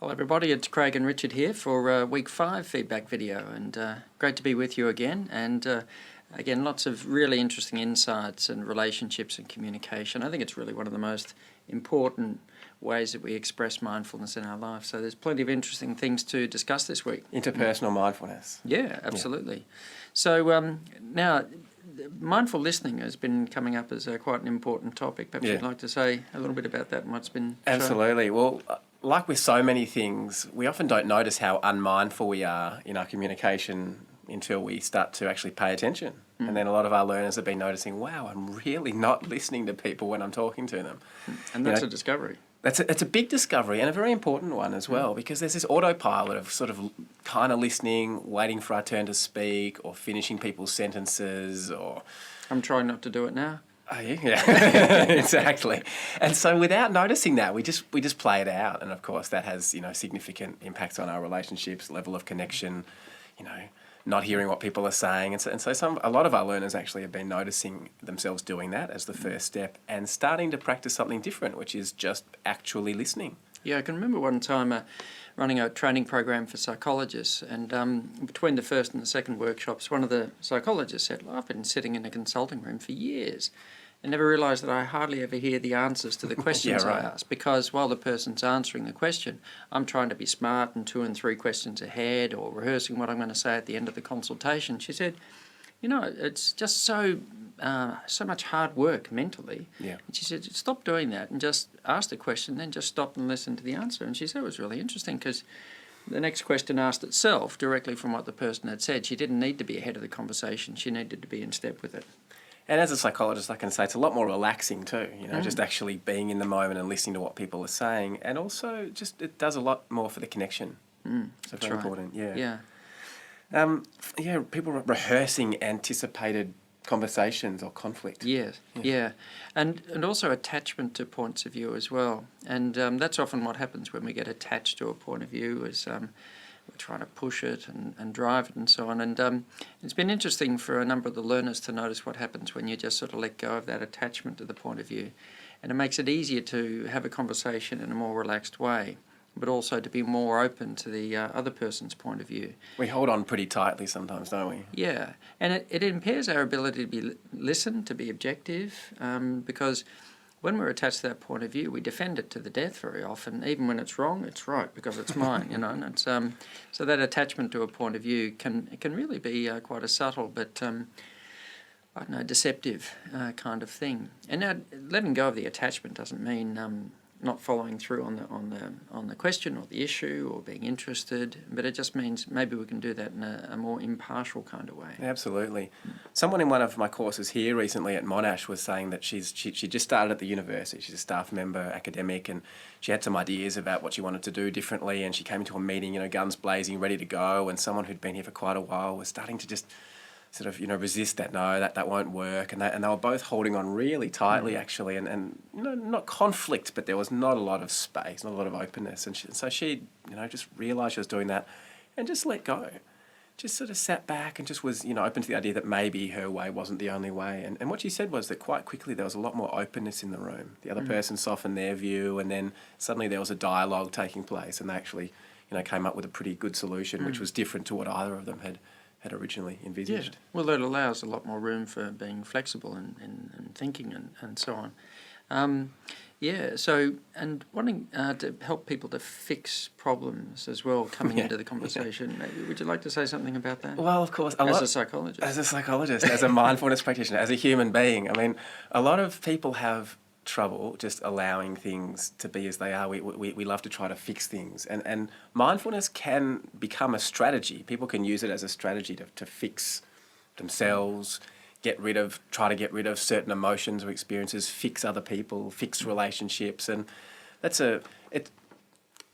Hello everybody, it's Craig and Richard here for week 5 feedback video, and great to be with you again. And again, lots of really interesting insights and relationships and communication. I think it's really one of the most important ways that we express mindfulness in our life. So there's plenty of interesting things to discuss this week. Interpersonal mindfulness. Yeah, absolutely. Yeah. So now, mindful listening has been coming up as quite an important topic. Perhaps you'd like to say a little bit about that and what's been shown. Absolutely. Well, like with so many things, we often don't notice how unmindful we are in our communication until we start to actually pay attention. And then a lot of our learners have been noticing, wow, I'm really not listening to people when I'm talking to them. And that's a discovery. It's a big discovery and a very important one as well, because there's this autopilot of sort of kind of listening, waiting for our turn to speak, or finishing people's sentences, or... I'm trying not to do it now. Oh, yeah, exactly. And so without noticing that, we just play it out. And of course that has, significant impacts on our relationships, level of connection, not hearing what people are saying. And so a lot of our learners actually have been noticing themselves doing that as the first step and starting to practice something different, which is just actually listening. Yeah, I can remember one time running a training program for psychologists, and between the first and the second workshops, one of the psychologists said, well, I've been sitting in a consulting room for years and never realised that I hardly ever hear the answers to the questions I ask, because while the person's answering the question, I'm trying to be smart and 2 and 3 questions ahead, or rehearsing what I'm going to say at the end of the consultation. She said, it's just so much hard work mentally. Yeah. And she said, stop doing that and just ask the question, then just stop and listen to the answer. And she said it was really interesting because the next question asked itself directly from what the person had said. She didn't need to be ahead of the conversation. She needed to be in step with it. And as a psychologist, I can say it's a lot more relaxing too, just actually being in the moment and listening to what people are saying. And also just it does a lot more for the connection. So very important, yeah. People rehearsing anticipated conversations or conflict. Yes, yeah. And also attachment to points of view as well. And that's often what happens when we get attached to a point of view, is we're trying to push it and drive it and so on. And it's been interesting for a number of the learners to notice what happens when you just sort of let go of that attachment to the point of view. And it makes it easier to have a conversation in a more relaxed way, but also to be more open to the other person's point of view. We hold on pretty tightly sometimes, don't we? Yeah, and it impairs our ability to listen, to be objective, because when we're attached to that point of view, we defend it to the death very often. Even when it's wrong, it's right because it's mine, And it's so that attachment to a point of view can really be quite a subtle but deceptive kind of thing. And now, letting go of the attachment doesn't mean not following through on the question or the issue or being interested, but it just means maybe we can do that in a more impartial kind of way. Absolutely. Someone in one of my courses here recently at Monash was saying that she just started at the university. She's a staff member, academic, and she had some ideas about what she wanted to do differently, and she came into a meeting, guns blazing, ready to go, and someone who'd been here for quite a while was starting to just sort of, resist that, no, that won't work. And they were both holding on really tightly, actually, and not conflict, but there was not a lot of space, not a lot of openness. And so she, just realised she was doing that and just let go. Just sort of sat back and just was, open to the idea that maybe her way wasn't the only way. And what she said was that quite quickly there was a lot more openness in the room. The other person softened their view, and then suddenly there was a dialogue taking place, and they actually, came up with a pretty good solution, which was different to what either of them had originally envisaged. Yeah. Well, it allows a lot more room for being flexible and thinking and so on. So, and wanting to help people to fix problems as well coming into the conversation. Would you like to say something about that? Well, of course. As a psychologist, as a mindfulness practitioner, as a human being. I mean, a lot of people have trouble just allowing things to be as they are. We love to try to fix things, and mindfulness can become a strategy. People can use it as a strategy to fix themselves, try to get rid of certain emotions or experiences, fix other people, fix relationships. And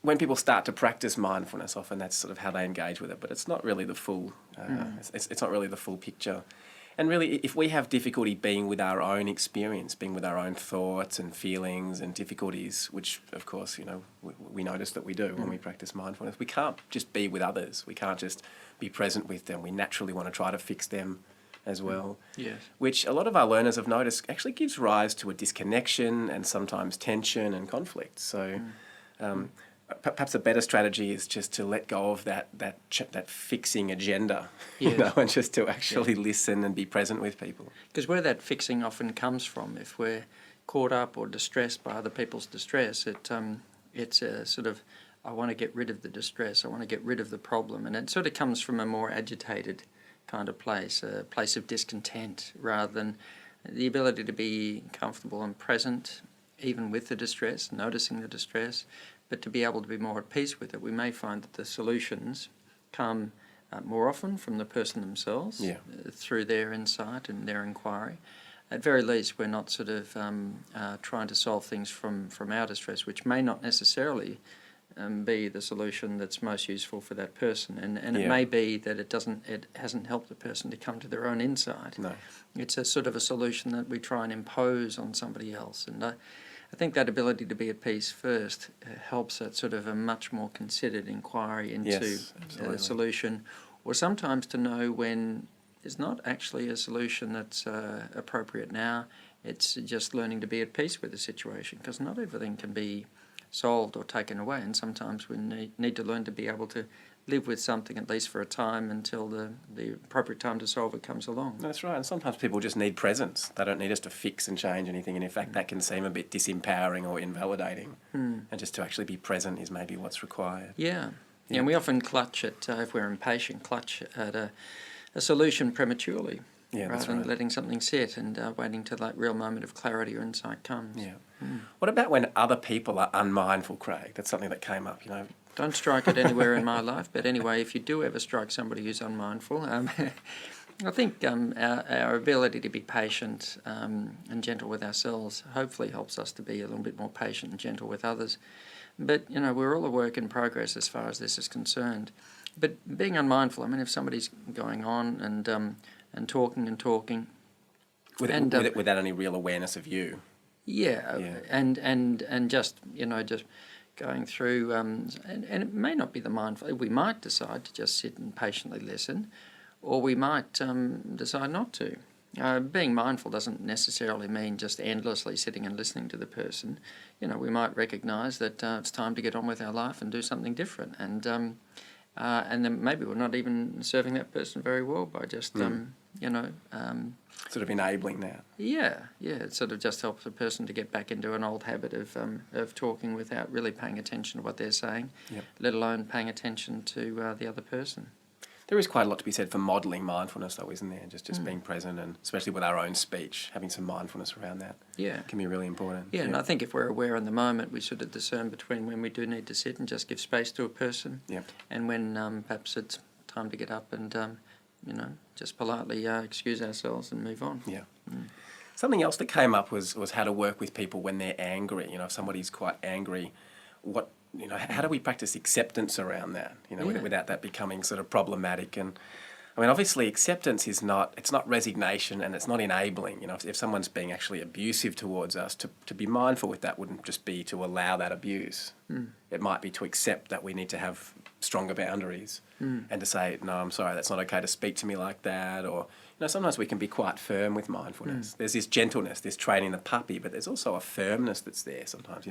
when people start to practice mindfulness, often that's sort of how they engage with it, but it's not really the full it's not really the full picture. And really, if we have difficulty being with our own experience, being with our own thoughts and feelings and difficulties, which, of course, we notice that we do when we practice mindfulness, we can't just be with others. We can't just be present with them. We naturally want to try to fix them as well. Yes. Which a lot of our learners have noticed actually gives rise to a disconnection and sometimes tension and conflict. So Perhaps a better strategy is just to let go of that fixing agenda, Yes. and just to actually listen and be present with people. Because where that fixing often comes from, if we're caught up or distressed by other people's distress, it's a sort of, I want to get rid of the distress, I want to get rid of the problem, and it sort of comes from a more agitated kind of place, a place of discontent, rather than the ability to be comfortable and present, even with the distress, noticing the distress, but to be able to be more at peace with it. We may find that the solutions come more often from the person themselves, through their insight and their inquiry. At very least, we're not sort of trying to solve things from our distress, which may not necessarily be the solution that's most useful for that person. And it may be that it hasn't helped the person to come to their own insight. No. It's a sort of a solution that we try and impose on somebody else. And I think that ability to be at peace first helps at sort of a much more considered inquiry into the solution, or sometimes to know when there's not actually a solution that's appropriate now. It's just learning to be at peace with the situation, because not everything can be solved or taken away, and sometimes we need to learn to be able to live with something at least for a time until the appropriate time to solve it comes along. That's right, and sometimes people just need presence. They don't need us to fix and change anything, and in fact that can seem a bit disempowering or invalidating, and just to actually be present is maybe what's required. Yeah, and we often clutch at, if we're impatient, at a solution prematurely, rather than letting something sit and waiting till that real moment of clarity or insight comes. Yeah. What about when other people are unmindful, Craig? That's something that came up, Don't strike it anywhere in my life, but anyway, if you do ever strike somebody who's unmindful, I think our ability to be patient and gentle with ourselves hopefully helps us to be a little bit more patient and gentle with others. But, we're all a work in progress as far as this is concerned. But being unmindful, if somebody's going on and talking... without any real awareness of you. And just going through, and it may not be the mindful. We might decide to just sit and patiently listen, or we might decide not to. Being mindful doesn't necessarily mean just endlessly sitting and listening to the person. We might recognise that it's time to get on with our life and do something different, and then maybe we're not even serving that person very well by just sort of enabling that. Yeah, it sort of just helps a person to get back into an old habit of talking without really paying attention to what they're saying, let alone paying attention to the other person. There is quite a lot to be said for modelling mindfulness, though, isn't there? Just being present, and especially with our own speech, having some mindfulness around that can be really important. Yeah, and I think if we're aware in the moment, we sort of discern between when we do need to sit and just give space to a person, and when perhaps it's time to get up and just politely excuse ourselves and move on. Yeah. Something else that came up was how to work with people when they're angry. If somebody's quite angry, how do we practice acceptance around that? Without that becoming sort of problematic. And obviously acceptance it's not resignation, and it's not enabling. If someone's being actually abusive towards us, to be mindful with that wouldn't just be to allow that abuse. It might be to accept that we need to have stronger boundaries and to say, no, I'm sorry, that's not okay to speak to me like that. Or, sometimes we can be quite firm with mindfulness. There's this gentleness, this training the puppy, but there's also a firmness that's there sometimes,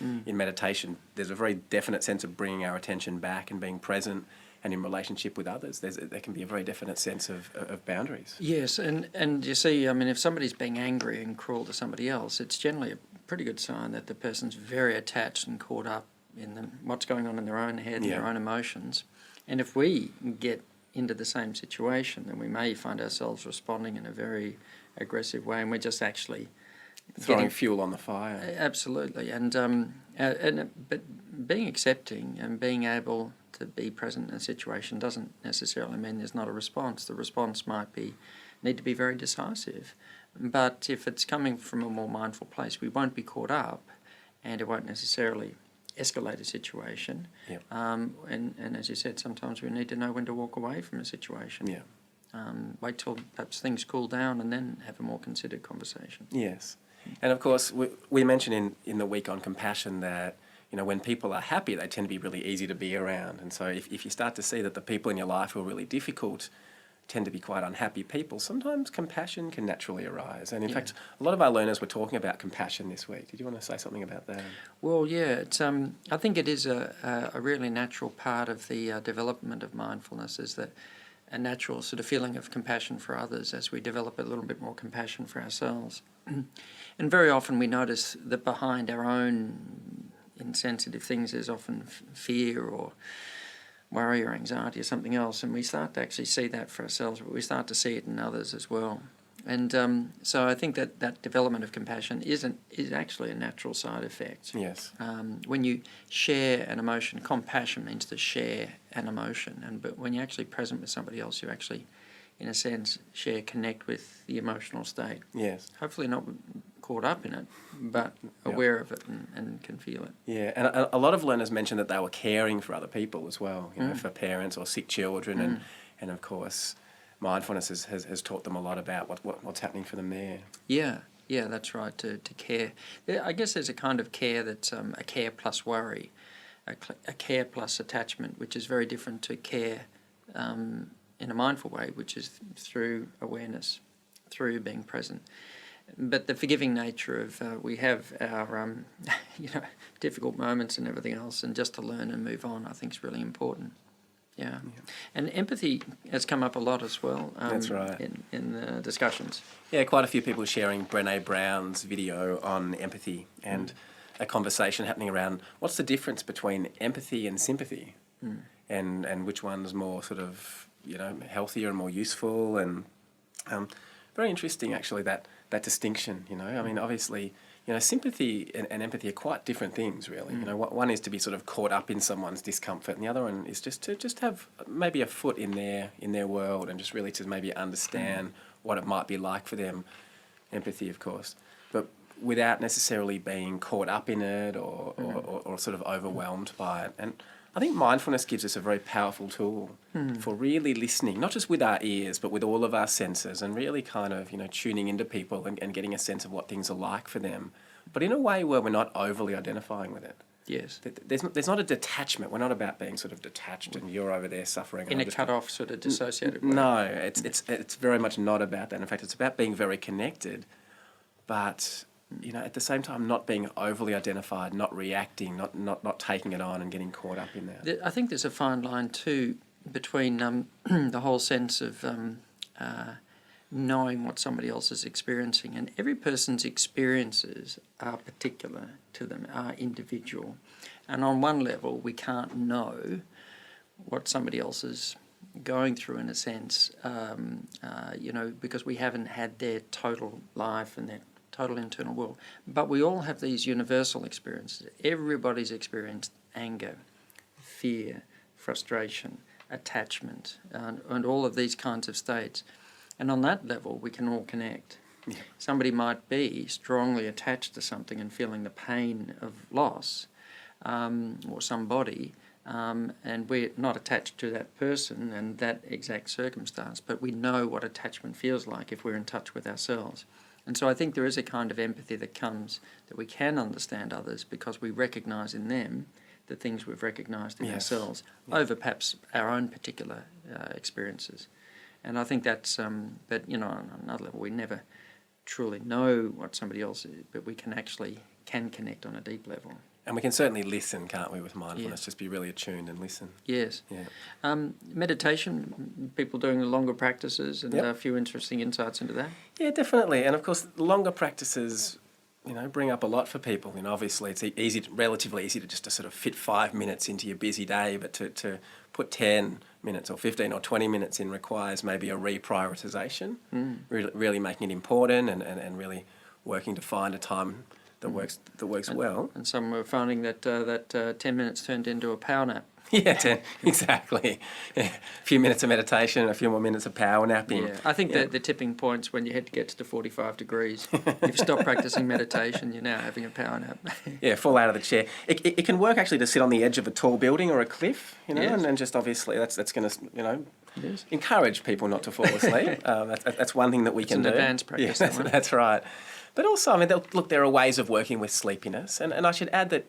In meditation, there's a very definite sense of bringing our attention back and being present, and in relationship with others, there can be a very definite sense of boundaries. Yes, and you see, if somebody's being angry and cruel to somebody else, it's generally a pretty good sign that the person's very attached and caught up in what's going on in their own head and their own emotions. And if we get into the same situation, then we may find ourselves responding in a very aggressive way, and we're just actually throwing fuel on the fire. Absolutely, but being accepting and being able to be present in a situation doesn't necessarily mean there's not a response. The response might need to be very decisive, but if it's coming from a more mindful place, we won't be caught up, and it won't necessarily escalate a situation. And as you said, sometimes we need to know when to walk away from a situation. Wait till perhaps things cool down and then have a more considered conversation. Yes. And of course, we mentioned in the week on compassion that, when people are happy, they tend to be really easy to be around. And so if you start to see that the people in your life who are really difficult, tend to be quite unhappy people, sometimes compassion can naturally arise. And in Yeah. fact, a lot of our learners were talking about compassion this week. Did you want to say something about that? Well, yeah, it's I think it is a really natural part of the development of mindfulness, is that a natural sort of feeling of compassion for others as we develop a little bit more compassion for ourselves. And very often we notice that behind our own insensitive things there's often fear or worry or anxiety or something else, and we start to actually see that for ourselves, but we start to see it in others as well. And so I think that development of compassion is actually a natural side effect. Yes. When you share an emotion, compassion means to share an emotion, but when you're actually present with somebody else, you actually, in a sense, connect with the emotional state. Yes. Hopefully not caught up in it, but aware of it and can feel it. Yeah, and a lot of learners mentioned that they were caring for other people as well, you know, for parents or sick children, and of course, mindfulness has taught them a lot about what's happening for them there. Yeah, that's right, to care. I guess there's a kind of care that's a care plus worry, a care plus attachment, which is very different to care in a mindful way, which is through awareness, through being present. But the forgiving nature of we have our difficult moments and everything else, and just to learn and move on, I think is really important. Yeah. And empathy has come up a lot as well. That's right. In the discussions. Yeah, quite a few people sharing Brené Brown's video on empathy, and a conversation happening around what's the difference between empathy and sympathy, and which one's more sort of, healthier and more useful, and very interesting actually that distinction, I mean, obviously, sympathy and empathy are quite different things, really. One is to be sort of caught up in someone's discomfort, and the other one is just to have maybe a foot in their world, and just really to maybe understand what it might be like for them. Empathy, of course, but without necessarily being caught up in it or sort of overwhelmed by it. And I think mindfulness gives us a very powerful tool for really listening, not just with our ears, but with all of our senses, and really kind of, tuning into people and getting a sense of what things are like for them, but in a way where we're not overly identifying with it. Yes. There's not a detachment. We're not about being sort of detached and you're over there suffering. In a cut-off sort of dissociated way. No, it's very much not about that. In fact, it's about being very connected, but at the same time, not being overly identified, not reacting, not taking it on and getting caught up in that. I think there's a fine line too between the whole sense of knowing what somebody else is experiencing, and every person's experiences are particular to them, are individual, and on one level we can't know what somebody else is going through, in a sense, because we haven't had their total life and their total internal world. But we all have these universal experiences. Everybody's experienced anger, fear, frustration, attachment, and all of these kinds of states. And on that level, we can all connect. Yeah. Somebody might be strongly attached to something and feeling the pain of loss, or somebody, and we're not attached to that person and that exact circumstance, but we know what attachment feels like if we're in touch with ourselves. And so I think there is a kind of empathy that comes, that we can understand others because we recognise in them the things we've recognised in ourselves over perhaps our own particular experiences. And I think that's, but on another level, we never truly know what somebody else is, but we can connect on a deep level. And we can certainly listen, can't we, with mindfulness? Just be really attuned and listen. Yes. Yeah. Meditation, people doing the longer practices, and a few interesting insights into that. Yeah, definitely. And of course, longer practices, bring up a lot for people. Obviously, it's relatively easy to just to sort of fit 5 minutes into your busy day, but to put 10 minutes or 15 or 20 minutes in requires maybe a reprioritisation, really making it important and really working to find a time that works well. And some were finding that 10 minutes turned into a power nap. Yeah, 10, exactly. Yeah. A few minutes of meditation, a few more minutes of power napping. Yeah, I think that the tipping point's when your head gets to 45 degrees. If you stop practicing meditation, you're now having a power nap. Yeah, fall out of the chair. It can work actually to sit on the edge of a tall building or a cliff, and just obviously that's going to, encourage people not to fall asleep. That's one thing that we can do. It's an advanced practice. That's right. But also, there are ways of working with sleepiness, and I should add that,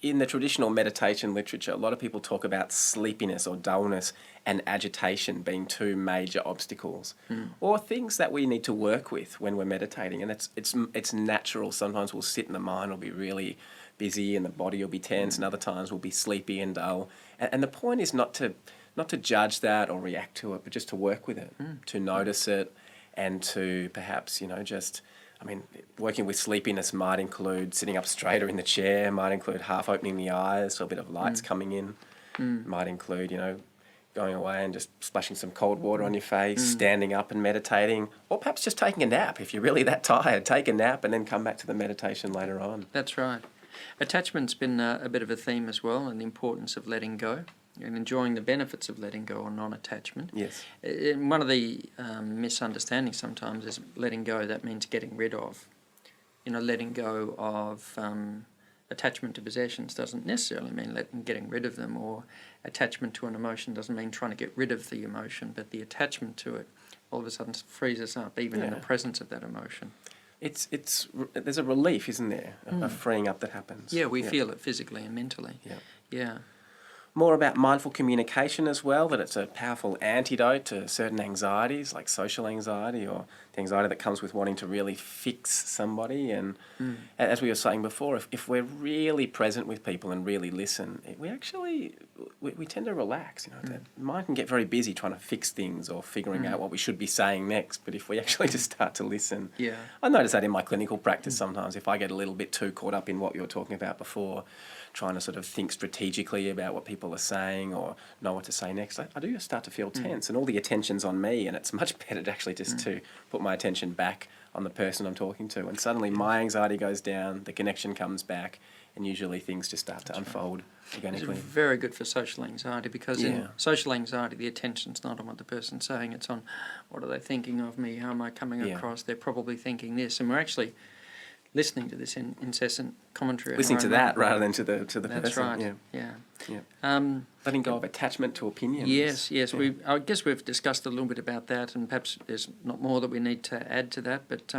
in the traditional meditation literature, a lot of people talk about sleepiness or dullness and agitation being two major obstacles, or things that we need to work with when we're meditating. And it's natural. Sometimes we'll sit and the mind will be really busy and the body will be tense, and other times we'll be sleepy and dull. And the point is not to judge that or react to it, but just to work with it, to notice it, and to perhaps, working with sleepiness might include sitting up straighter in the chair, might include half opening the eyes so a bit of light's coming in, might include, going away and just splashing some cold water on your face, standing up and meditating, or perhaps just taking a nap. If you're really that tired, take a nap and then come back to the meditation later on. That's right. Attachment's been a bit of a theme as well, and the importance of letting go and enjoying the benefits of letting go or non-attachment. Yes. One of the misunderstandings sometimes is letting go, that means getting rid of. Letting go of attachment to possessions doesn't necessarily mean getting rid of them, or attachment to an emotion doesn't mean trying to get rid of the emotion, but the attachment to it all of a sudden frees us up, even in the presence of that emotion. There's a relief, isn't there, of freeing up that happens. Yeah, we feel it physically and mentally. Yeah. More about mindful communication as well, that it's a powerful antidote to certain anxieties like social anxiety or the anxiety that comes with wanting to really fix somebody. And as we were saying before, if we're really present with people and really listen, we tend to relax. The mind can get very busy trying to fix things or figuring out what we should be saying next. But if we actually just start to listen, I notice that in my clinical practice sometimes. If I get a little bit too caught up in what you were talking about before, trying to sort of think strategically about what people are saying or know what to say next, I do start to feel tense and all the attention's on me, and it's much better to actually just to put my attention back on the person I'm talking to, and suddenly my anxiety goes down, the connection comes back, and usually things just start to unfold organically. It's very good for social anxiety, because in social anxiety the attention's not on what the person's saying, it's on what are they thinking of me, how am I coming across, they're probably thinking this, and we're actually listening to this incessant commentary. Listening to that rather than to the That's person. Right. Yeah. Letting go of attachment to opinions. Yes. I guess we've discussed a little bit about that, and perhaps there's not more that we need to add to that, but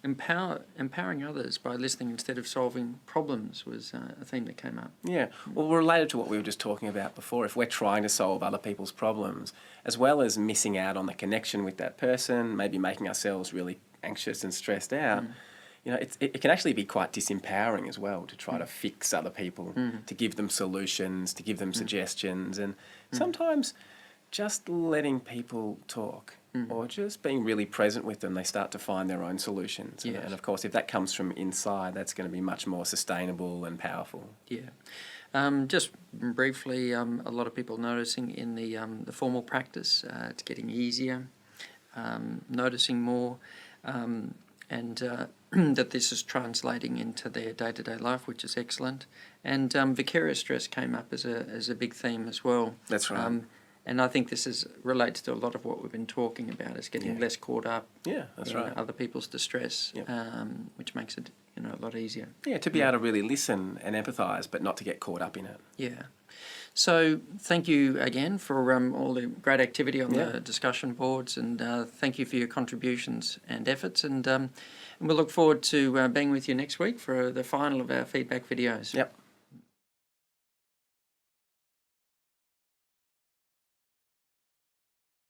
empowering others by listening instead of solving problems was a theme that came up. Yeah. Well, related to what we were just talking about before, if we're trying to solve other people's problems, as well as missing out on the connection with that person, maybe making ourselves really anxious and stressed out, it can actually be quite disempowering as well to try to fix other people, to give them solutions, to give them suggestions. And sometimes just letting people talk or just being really present with them, they start to find their own solutions. Yes. And of course, if that comes from inside, that's going to be much more sustainable and powerful. Yeah. Just briefly, a lot of people noticing in the formal practice, it's getting easier, noticing more, and that this is translating into their day-to-day life, which is excellent. And vicarious stress came up as a big theme as well. That's right. And I think this relates to a lot of what we've been talking about, is getting less caught up in other people's distress, which makes it a lot easier. Yeah, to be able to really listen and empathise, but not to get caught up in it. Yeah. So thank you again for all the great activity on the discussion boards, and thank you for your contributions and efforts, and we'll look forward to being with you next week for the final of our feedback videos. Yep.